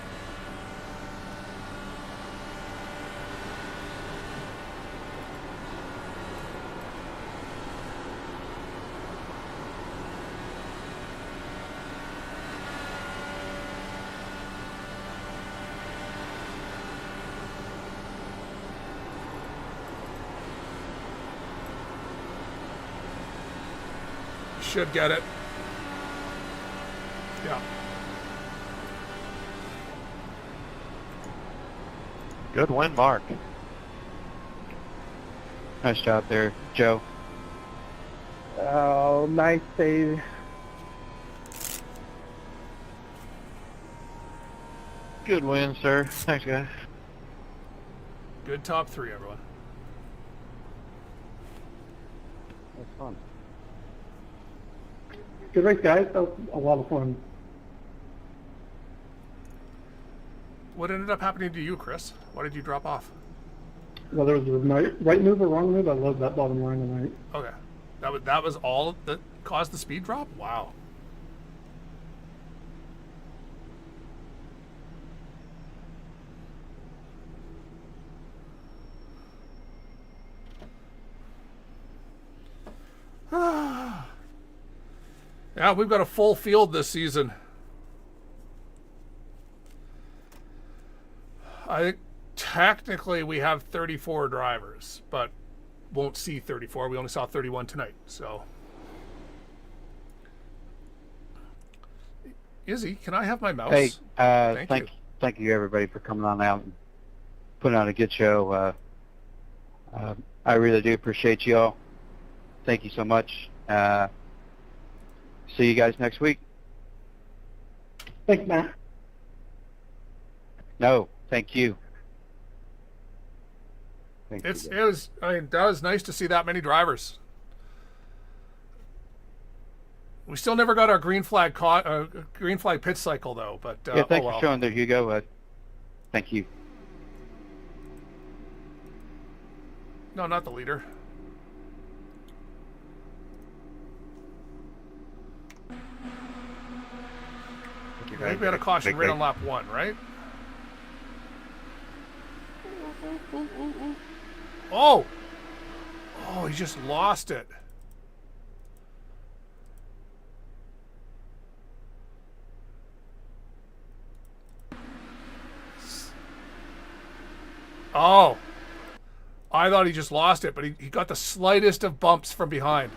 Should get it. Yeah. Good win, Mark. Nice job there, Joe. Oh, nice save. Good win, sir. Thanks, guys. Good top three, everyone. That's fun. Good race, guys. That was a lot of fun. What ended up happening to you, Chris? Why did you drop off? Well, there was a right move or wrong move. I love that bottom line tonight. Okay. That was all that caused the speed drop? Wow. Yeah, we've got a full field this season. I think technically we have 34 drivers, but won't see 34. We only saw 31 tonight, so. Izzy, can I have my mouse? Hey, Thank you. you everybody for coming on out and putting on a good show. I really do appreciate you all. Thank you so much. See you guys next week. Thanks, Matt. No, thank you. Thank It you. was, I mean, that was nice to see that many drivers. We still never got our green flag pit cycle though, but Yeah, thanks oh well. for showing there, Hugo. Thank you. No, not the leader. I think we had a caution right on lap 1, right? Oh! Oh, he just lost it. Oh. I thought he just lost it, but he got the slightest of bumps from behind.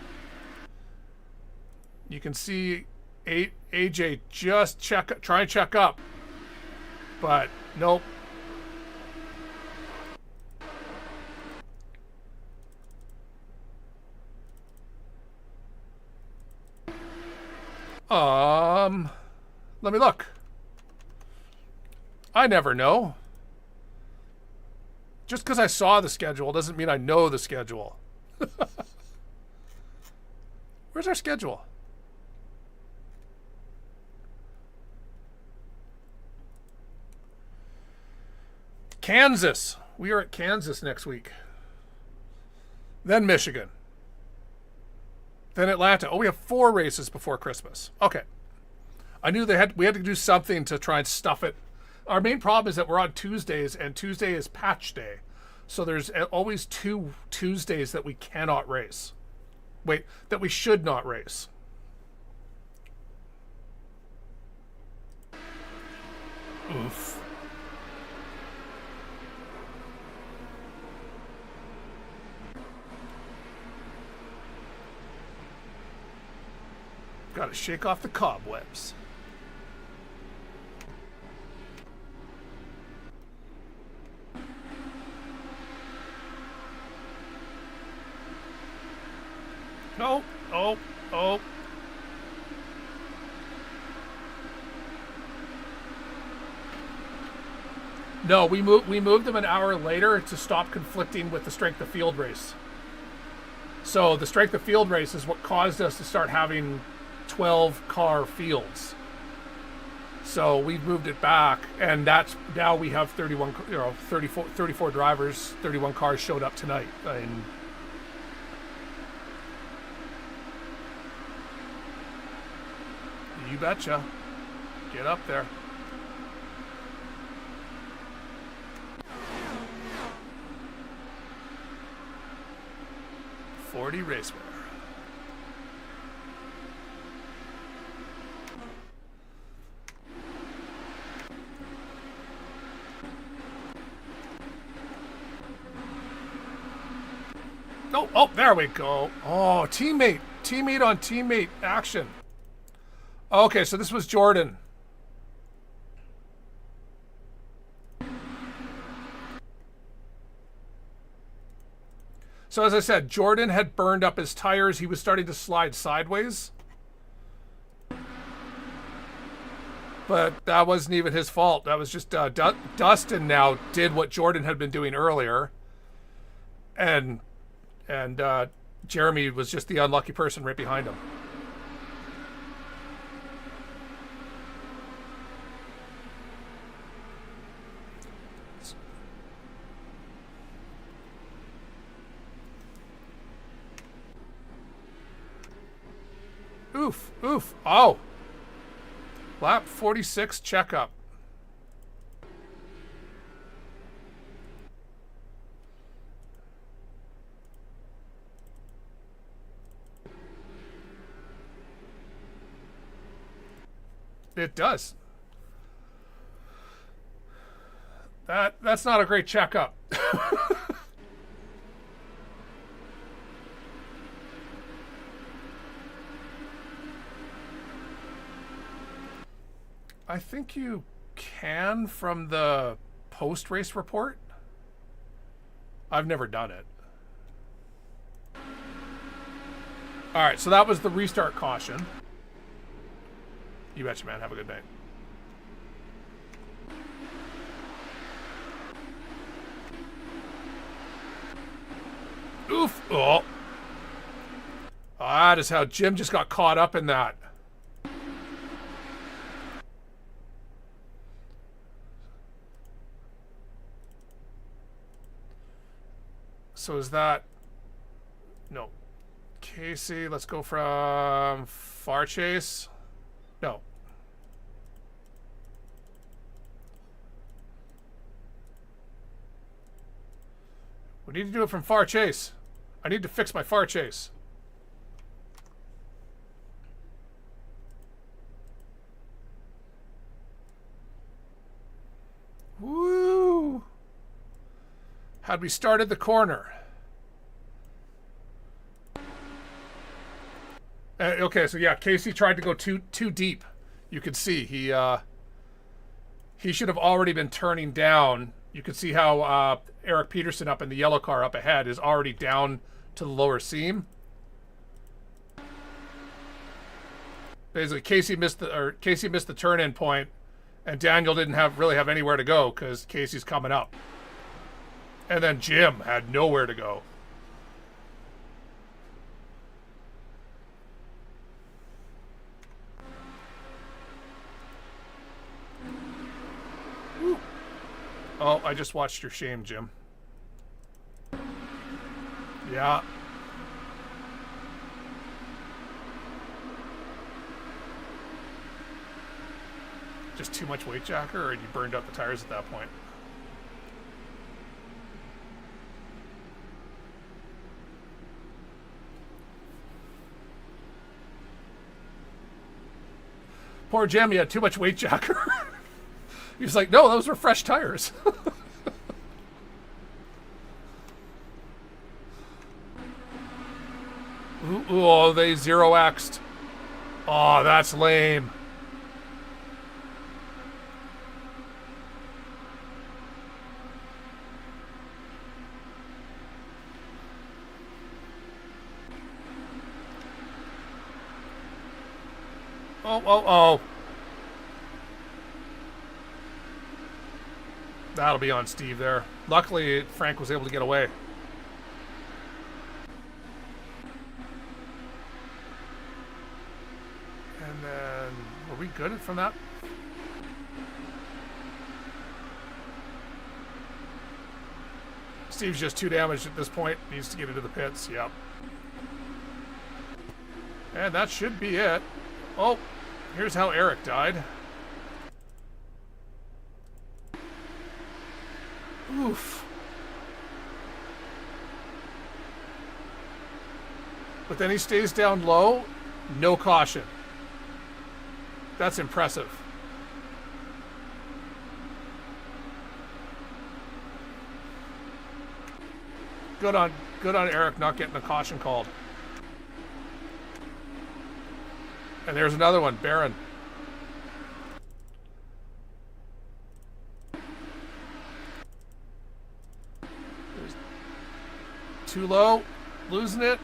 You can see AJ just try and check up. But nope. Let me look. I never know. Just because I saw the schedule doesn't mean I know the schedule. Where's our schedule? Kansas. We are at Kansas next week. Then Michigan. Then Atlanta. Oh, we have 4 races before Christmas. Okay. I knew we had to do something to try and stuff it. Our main problem is that we're on Tuesdays, and Tuesday is patch day. So there's always 2 Tuesdays that we cannot race. Wait, that we should not race. Oof. Gotta shake off the cobwebs. No. Oh. Oh. No, we moved them an hour later to stop conflicting with the strength of field race. So the strength of field race is what caused us to start having 12 car fields. So we've moved it back, and that's now we have 34 drivers, 31 cars showed up tonight. And you betcha. Get up there. .40 Raceware. Oh, there we go. Oh, teammate on teammate action. Okay, so this was Jordan. So as I said, Jordan had burned up his tires. He was starting to slide sideways. But that wasn't even his fault. That was just Dustin now did what Jordan had been doing earlier. And Jeremy was just the unlucky person right behind him. Oof, oof. Oh. Lap 46 checkup. It does. That's not a great checkup. I think you can from the post-race report. I've never done it. All right, so that was the restart caution. You betcha, man. Have a good night. Oof. Oh. That is how Jim just got caught up in that. So is that... No. Casey, let's go from Far Chase. No. We need to do it from Far Chase. I need to fix my Far Chase. Woo! Had we started the corner. Okay, so yeah, Casey tried to go too deep. You could see he should have already been turning down. You could see how Eric Peterson up in the yellow car up ahead is already down to the lower seam. Basically, Casey missed the turn-in point, and Daniel didn't really have anywhere to go because Casey's coming up. And then Jim had nowhere to go. Woo. Oh, I just watched your shame, Jim. Yeah. Just too much weight jacker, or you burned out the tires at that point? Poor Jim, he had too much weight jacker. He's like, no, those were fresh tires. Ooh, oh, they 0x'd. Oh, that's lame. Oh. That'll be on Steve there. Luckily, Frank was able to get away. And then, were we good from that? Steve's just too damaged at this point. Needs to get into the pits. Yep. And that should be it. Oh, here's how Eric died. Oof. But then he stays down low. No caution. That's impressive. Good on Eric not getting a caution called. And there's another one, Barron. Too low, losing it.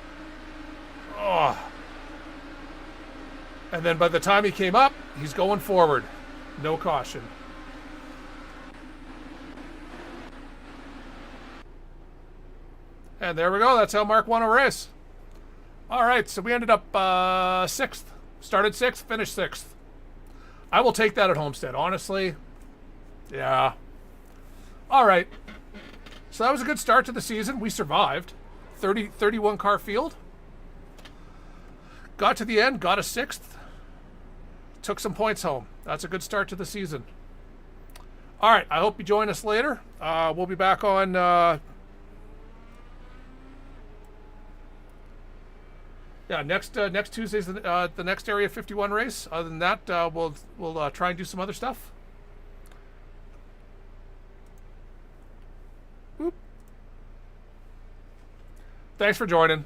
Oh. And then by the time he came up, he's going forward. No caution. And there we go. That's how Mark won a race. All right, so we ended up 6th. Started 6th, finished 6th. I will take that at Homestead, honestly. Yeah. All right. So that was a good start to the season. We survived. 31 car field. Got to the end, got a 6th. Took some points home. That's a good start to the season. All right, I hope you join us later. We'll be back on... next Tuesday's the next Area 51 race. Other than that, we'll try and do some other stuff. Thanks for joining.